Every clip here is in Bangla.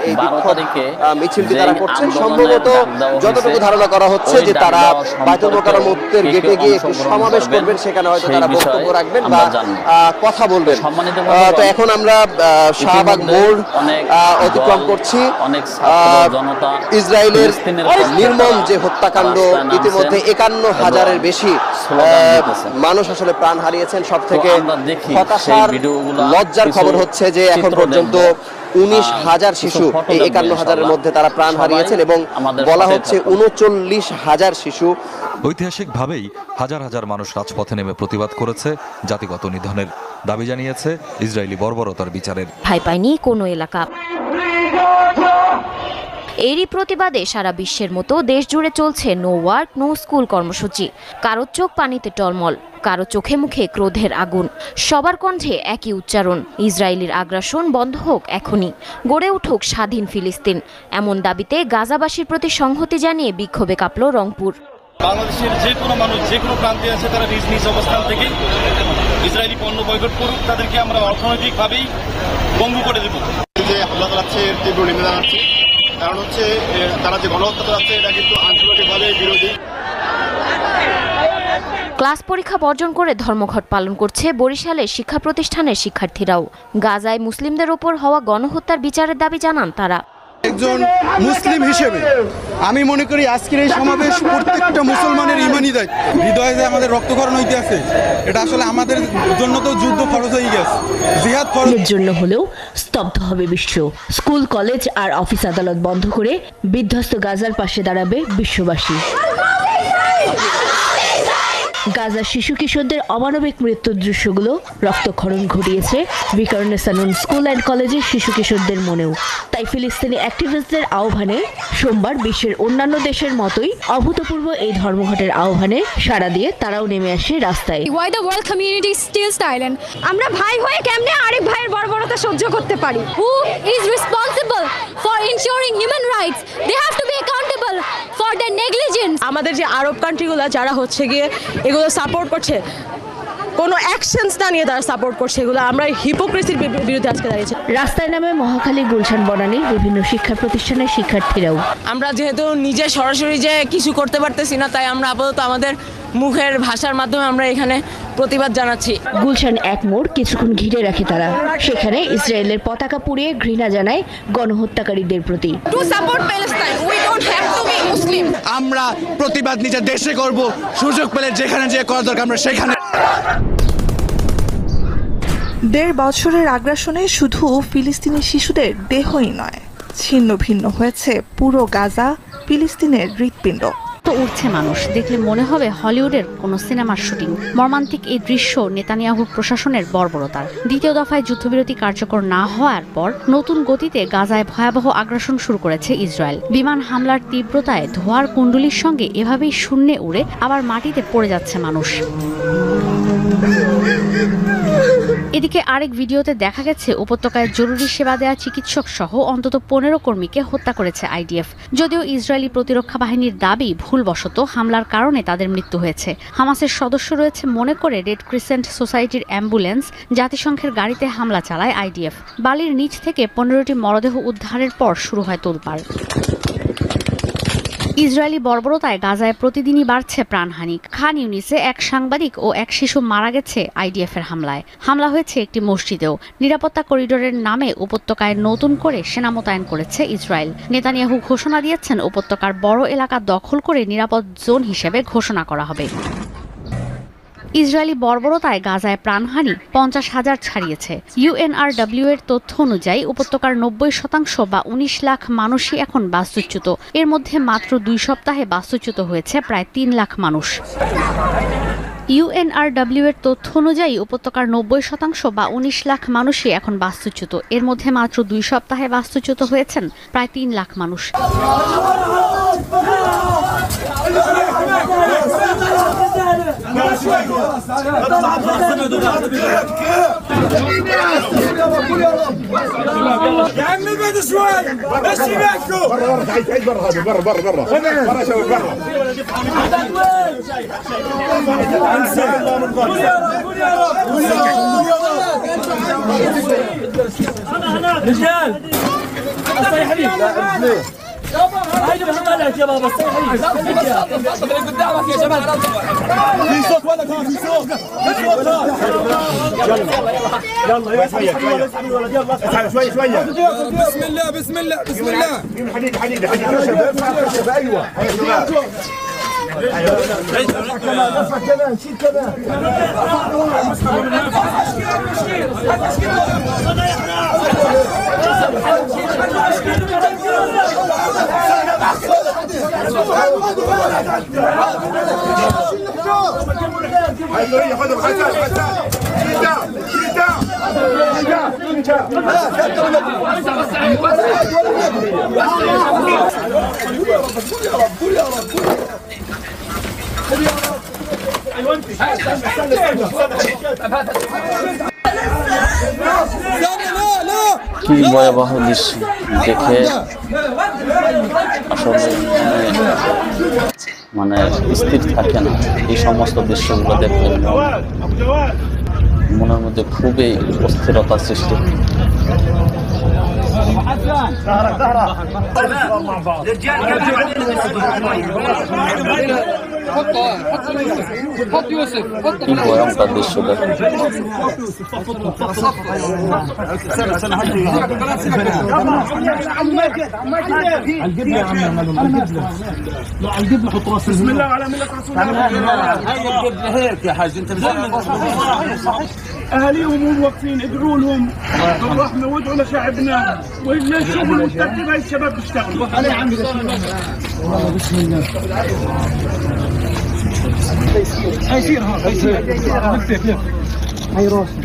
এই বিক্ষোভ মিছিলটি তারা করছেন। সম্ভবত যতটুকু ধারণা করা হচ্ছে যে তারা বায়তুল মোকাররমের গেটে গিয়ে একটু সমাবেশ করবেন, সেখানে হয়তো তারা বক্তব্য রাখবেন বা কথা বলবেন। তো এখন আমরা শাহবাগ মোড় অতিক্রম করছি। ইসরায়েলের নির্মম যে হত্যাকাণ্ড, ইতিমধ্যে 51,000-এর বেশি মানুষ আসলে প্রাণ হারিয়েছেন। সব থেকে হতাশার লজ্জার খবর হচ্ছে যে এখন পর্যন্ত 19,000 শিশু এই 51,000-এর মধ্যে তারা প্রাণ হারিয়েছেন এবং বলা হচ্ছে 39,000 শিশু। ঐতিহাসিকভাবেই হাজার হাজার মানুষ রাজপথে নেমে প্রতিবাদ করেছে, জাতিগত নিধনের দাবি জানিয়েছে, ইসরায়েলি বর্বরতার বিচারের ঠাঁই পায়নি কোনো এলাকা। এরই প্রতিবাদে সারা বিশ্বের মতো দেশ জুড়ে চলছে নো ওয়ার্ক নো স্কুল কর্মসূচি। কারো চোখ পানিতে টলমল, কারো চোখে মুখে ক্রোধের আগুন, সবার কণ্ঠে একই উচ্চারণ, ইসরায়েলের আগ্রাসন বন্ধ হোক এখনই, গড়ে উঠুক স্বাধীন ফিলিস্তিন। এমন দাবিতে গাজাবাসীর প্রতি সংহতি জানিয়ে বিক্ষোভে কাঁপল রংপুর। বাংলাদেশের যে কোনো মানুষ যে কোনো প্রান্তে আছে তারা নিজ নিজ অবস্থান থেকে ইসরায়েলি পণ্য বয়কট করুক, তাদেরকে আমরা অর্থনৈতিকভাবেই বঙ্গ করে দেব। যে হামলা চালাচ্ছে এর তীব্র নিন্দা জানাচ্ছি, কারণ হচ্ছে তারা যে গণহত্যা চালাচ্ছে এটা কিন্তু আন্তর্জাতিকভাবে বিরোধী। ক্লাস পরীক্ষা বর্জন করে ধর্মঘট পালন করছে বরিশালের শিক্ষা প্রতিষ্ঠানের শিক্ষার্থীরাও। গাজায় মুসলিমদের ওপর হওয়া গণহত্যার বিচারের দাবি জানান তারা। একজন মুসলিম হিসেবে আমি মনে করি আজকের এই সমাবেশ প্রত্যেকটা মুসলমানের ইমানি দায়িত্ব। হৃদয়ে যে আমাদের রক্তক্ষরণ হইতে আছে, এটা আসলে আমাদের জন্য তো যুদ্ধ ফরজ হয়ে গেছে, জিহাদ ফরজের জন্য হলেও স্তব্ধ হবে বিশ্ব। স্কুল কলেজ আর অফিস আদালত বন্ধ করে বিধ্বস্ত গাজার পাশে দাঁড়াবে বিশ্ববাসী। গাজার শিশু কিশোরদের অমানবিক মৃত্যুর দৃশ্যগুলো রক্তক্ষরণ ঘটিয়েছে ভিকারুন্নিসা স্কুল অ্যান্ড কলেজের শিশু কিশোরদের মনেও। তাই ফিলিস্তিনি অ্যাক্টিভিস্টদের আহ্বানে সোমবার বিশ্বের অন্যান্য দেশের মতোই অভূতপূর্ব এই ধর্মঘটের আহ্বানে সাড়া দিয়ে তারাও নেমে আসে রাস্তায়। Why the world community still silent? আমরা ভাই হয়ে কেমনে আরেক ভাইয়ের বর্বরতা সহ্য করতে পারি? Who is responsible for ensuring human rights? They have to be accountable for their negligence. আমাদের যে আরব কান্ট্রিগুলো যারা হচ্ছে গিয়ে এগুলো সাপোর্ট করছে, কোনো অ্যাকশনস না নিয়ে তারা সাপোর্ট করছে, এগুলো আমরা হিপোক্রেসির বিরুদ্ধে আজকে দাঁড়িয়েছি। রাস্তায় নামে মহাখালী, গুলশান, বনানীর বিভিন্ন শিক্ষা প্রতিষ্ঠানের শিক্ষার্থীরাও। আমরা যেহেতু নিজে সরাসরি যে কিছু করতে পারতেছি না, তাই আমরা আপাতত আমাদের মুখের ভাষার মাধ্যমে আমরা এখানে প্রতিবাদ জানাচ্ছি। গুলশান এক মোড় কিছুক্ষণ ঘিরে রাখে তারা। সেখানে ইসরায়েলের পতাকা পুড়িয়ে ঘৃণা জানায় গণহত্যাকারীদের প্রতি। আমরা প্রতিবাদ নিজের দেশে করব, সুযোগ পেলে যেখানে যে করা দরকার আমরা সেখানে। 1.5 বছরের আগ্রাসনে শুধু ফিলিস্তিনি শিশুদের দেহই নয়, ছিন্ন ভিন্ন হয়েছে পুরো গাজা, ফিলিস্তিনের হৃৎপিণ্ড। তো উঠছে মানুষ, দেখলে মনে হবে হলিউডের কোনো সিনেমার শুটিং। মর্মান্তিক এই দৃশ্য নেতানিয়াহুর প্রশাসনের বর্বরতার। দ্বিতীয় দফায় যুদ্ধবিরতি কার্যকর না হওয়ার পর নতুন গতিতে গাজায় ভয়াবহ আগ্রাসন শুরু করেছে ইসরায়েল। বিমান হামলার তীব্রতায় ধোঁয়ার কুণ্ডলীর সঙ্গে এভাবেই শূন্যে উড়ে আবার মাটিতে পড়ে যাচ্ছে মানুষ। এদিকে আরেক ভিডিওতে দেখা গেছে উপত্যকায় জরুরি সেবা দেওয়া চিকিৎসক সহ অন্তত 15 কর্মীকে হত্যা করেছে আইডিএফ। যদিও ইসরায়েলি প্রতিরক্ষা বাহিনীর দাবি ভুলবশত হামলার কারণে তাদের মৃত্যু হয়েছে। হামাসের সদস্য রয়েছে মনে করে রেড ক্রিসেন্ট সোসাইটির অ্যাম্বুলেন্স জাতিসংঘের গাড়িতে হামলা চালায় আইডিএফ। বালির নিচ থেকে 15টি মরদেহ উদ্ধারের পর শুরু হয় তোলপাড়। ইসরায়েলি বর্বরতায় গাজায় প্রতিদিনই বাড়ছে প্রাণহানি। খান ইউনিসে এক সাংবাদিক ও এক শিশু মারা গেছে আইডিএফের হামলায়। হামলা হয়েছে একটি মসজিদেও। নিরাপত্তা করিডোরের নামে উপত্যকায় নতুন করে সেনা মোতায়েন করেছে ইসরায়েল। নেতানিয়াহু ঘোষণা দিয়েছেন উপত্যকার বড় এলাকা দখল করে নিরাপদ জোন হিসেবে ঘোষণা করা হবে। ইসরায়েলি বর্বরতায় গাজায় প্রাণহানি 50,000 ছাড়িয়েছে। ইউএনআরডব্লিউ এর তথ্য অনুযায়ী উপত্যকার 90% বা 19 লাখ মানুষই এখন বাস্তুচ্যুত। এর মধ্যে মাত্র 2 সপ্তাহে বাস্তুচ্যুত হয়েছে প্রায় 3 লাখ মানুষ। ইউএনআরডব্লিউ এর তথ্য অনুযায়ী উপত্যকার 90% বা 19 লাখ মানুষই এখন বাস্তুচ্যুত। এর মধ্যে মাত্র 2 সপ্তাহে বাস্তুচ্যুত হয়েছেন প্রায় 3 লাখ মানুষ। رجال কি ভয়াবহ দৃশ্য দেখে আসলে মানে স্থির থাকে না। এই সমস্ত দৃশ্যগুলো দেখলে মনের মধ্যে খুবই অস্থিরতা সৃষ্টি হয়। কি ভয়ঙ্কর দৃশ্য দেখেন। اهاليهم هم واقفين ادعوا لهم بالرحمه وادعوا لشعبنا ولا نشوفوا المستقبل هاي الشباب بيشتغلوا. انا عم والله بسم الله هيصير هيصير هي راسي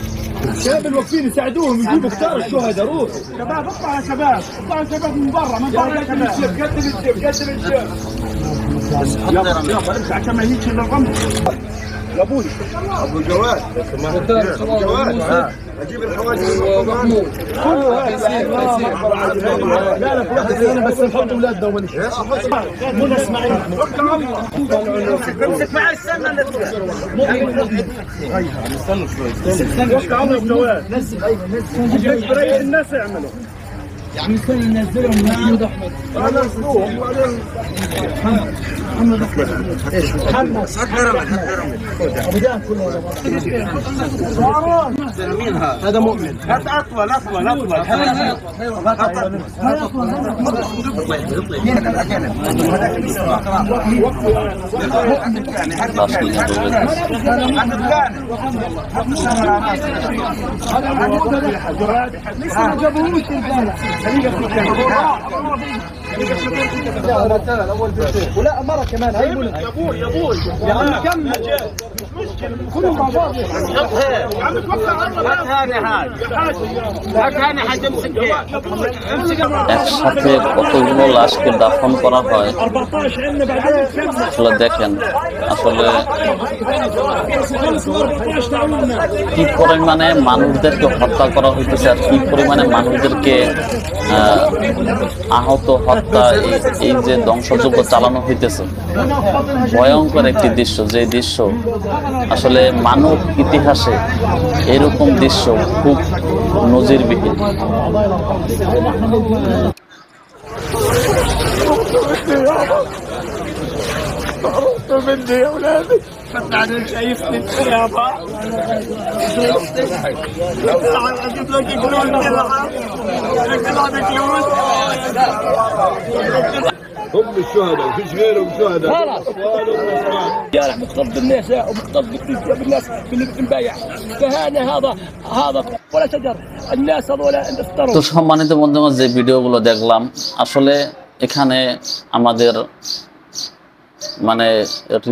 الشباب الواقفين يساعدوهم يجيبوا كتار الشهداء. روح شباب اطلع يا شباب اطلعوا شباب من برا ما قدم الشيب قدم الشيب قدم الشيب يلا امشي عشان ما يجيش الا الرمل. يا ابوي ابو جواد ابو جواد اجيب الحواجز محمود كله هاي لا لا بس نحط اولادنا اول شيء منى اسماعيل امسك معي السنه استنى شوي وقع عمرك جواد نزل ايوه الناس يعملوا يا عم يصير ينزلهم محمود احمد انا نزلوهم محمد احمد هذا مؤمن هات اطول اطول اطول ولا مرة كمان هاي يا ابوي يا ابوي يا عم كمل مشكلة كله مع بعض يا عم توقع هاني حاجة امسك একসাথে কতগুলো লাশকে দাফন করা হয় আসলে দেখেন। আসলে কি পরিমাণে মানুষদেরকে হত্যা করা হইতেছে আর কি পরিমাণে মানুষদেরকে আহত হত্যা এই যে ধ্বংসযজ্ঞ চালানো হইতেছে ভয়ঙ্কর একটি দৃশ্য। যে দৃশ্য আসলে মানব ইতিহাসে এরকম দৃশ্য খুব নজিরবিহীন। بدي يا اولادي بعدين شايفني يابا اجيب لك كلون هم الشهداء وفيش غيرهم شهداء. خلاص امبارح مخطب بالنساء ومخطب بالناس اللي بتنبايع فهذا هذا ولا شجر الناس هذول افتروا। তো সম্মানিত বন্ধুগণ, যে ভিডিওগুলো দেখলাম আসলে এখানে আমাদের মানে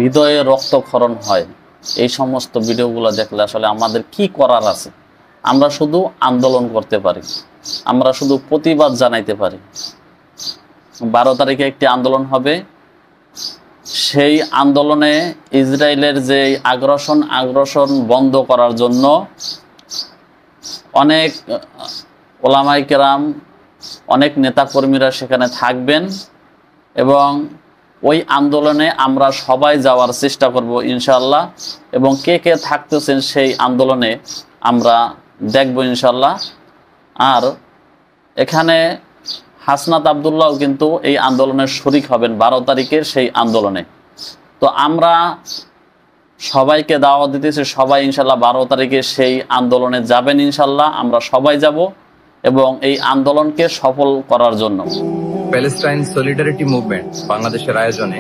হৃদয়ে রক্তক্ষরণ হয়। এই সমস্ত ভিডিওগুলো দেখলে আসলে আমাদের কি করার আছে? আমরা শুধু আন্দোলন করতে পারি, আমরা শুধু প্রতিবাদ জানাইতে পারি। 12 তারিখে একটি আন্দোলন হবে। সেই আন্দোলনে ইসরায়েলের যে আগ্রাসন বন্ধ করার জন্য অনেক ওলামায়ে কেরাম, অনেক নেতাকর্মীরা সেখানে থাকবেন এবং ওই আন্দোলনে আমরা সবাই যাওয়ার চেষ্টা করব ইনশাআল্লাহ। এবং কে কে থাকতেছেন সেই আন্দোলনে আমরা দেখব ইনশাআল্লাহ। আর এখানে হাসনাত আব্দুল্লাহ কিন্তু এই আন্দোলনের শরিক হবেন 12 তারিখের সেই আন্দোলনে। তো আমরা সবাইকে দাওয়াত দিতেছি, সবাই ইনশাল্লাহ 12 তারিখে সেই আন্দোলনে যাবেন। ইনশাল্লাহ আমরা সবাই যাব এবং এই আন্দোলনকে সফল করার জন্য। প্যালেস্টাইন সলিডারিটি মুভমেন্ট বাংলাদেশের আয়োজনে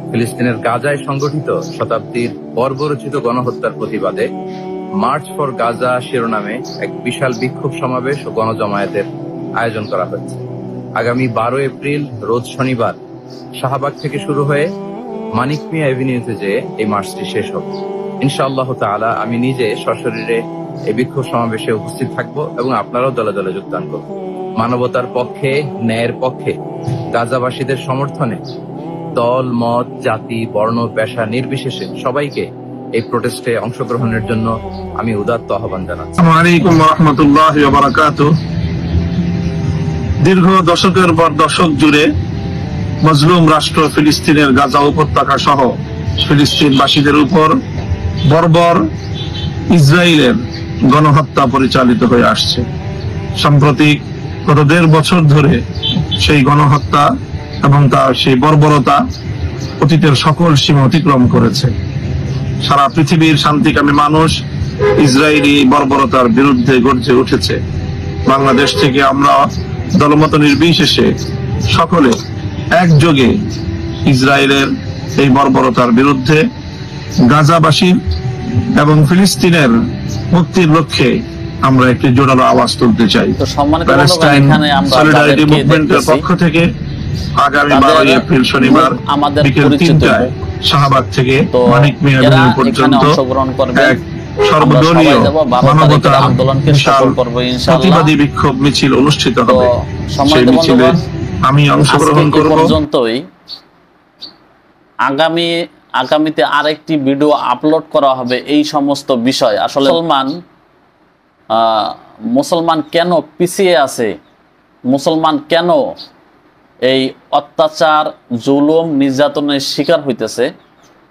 ফিলিস্তিনের গাজায় সংগঠিত শতাব্দীর বর্বরচিত গণহত্যার প্রতিবাদে মার্চ ফর গাজা শিরোনামে এক বিশাল বিক্ষোভ সমাবেশ ও গণজমায়েতের আয়োজন করা হয়েছে। আগামী 12 এপ্রিল রোজ শনিবার শাহবাগ থেকে শুরু হয়ে মানিক মিয়া এভিনিউতে যেয়ে এই মার্চটি শেষ হবে। ইনশাআল্লাহ তাআলা আমি নিজে সশরীরে এই বিক্ষোভ সমাবেশে উপস্থিত থাকব এবং আপনারাও দলে দলে যোগদান করবেন। মানবতার পক্ষে, ন্যায়ের পক্ষে গাজাবাসীদের সমর্থনে দল, মত, জাতি, বর্ণ, পেশা নির্বিশেষে সবাইকে এই প্রোটেস্টে অংশগ্রহণের জন্য আমি উদাত্ত আহ্বান জানাচ্ছি। আসসালামু আলাইকুম ওয়া রাহমাতুল্লাহি ওয়া বারাকাতুহু। দীর্ঘ দশকের পর দশক জুড়ে মজলুম রাষ্ট্র ফিলিস্তিনের গাজা উপত্যকা সহ ফিলিস্তিনবাসীদের উপর বর্বর ইসরায়েলের গণহত্যা পরিচালিত হয়ে আসছে। সাম্প্রতিক গত 1.5 বছর ধরে সেই গণহত্যা এবং তার সেই বর্বরতা অতীতের সকল সীমা অতিক্রম করেছে। সারা পৃথিবীর শান্তিকামী মানুষ ইসরায়েলি বর্বরতার বিরুদ্ধে গর্জে উঠেছে। বাংলাদেশ থেকে আমরা দলমত নির্বিশেষে সকলে একযোগে ইসরায়েলের এই বর্বরতার বিরুদ্ধে গাজাবাসী এবং ফিলিস্তিনের মুক্তির লক্ষ্যে আমরা একটি জোরালো আওয়াজ তুলতে চাই। প্যালেস্টাইন সলিডারিটি মুভমেন্টের পক্ষ থেকে আগামী 12 এপ্রিল শনিবার বিকেল 3টায় শাহবাগ থেকে মানিক মিয়া এভিনিউ পর্যন্ত এক সর্বদলীয় মানবতার বিশাল প্রতিবাদী বিক্ষোভ মিছিল অনুষ্ঠিত হবে। সেই মিছিলে আমি অংশগ্রহণ করব। পর্যন্তই আগামীতে আরেকটি ভিডিও আপলোড করা হবে এই সমস্ত বিষয়। আসলে মুসলমান কেন পিছিয়ে আছে, মুসলমান কেন এই অত্যাচার, জুলুম, নির্যাতনের শিকার হইতেছে,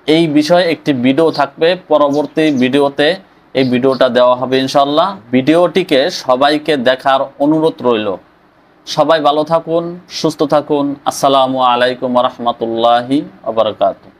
এই বিষয়ে একটি ভিডিও থাকবে। পরবর্তী ভিডিওতে এই ভিডিওটা দেওয়া হবে ইনশাআল্লাহ। ভিডিওটিকে সবাইকে দেখার অনুরোধ রইল। সবাই ভালো থাকুন, সুস্থ থাকুন। আসসালামু আলাইকুম ওয়া রাহমাতুল্লাহি ওয়া বারাকাতুহু।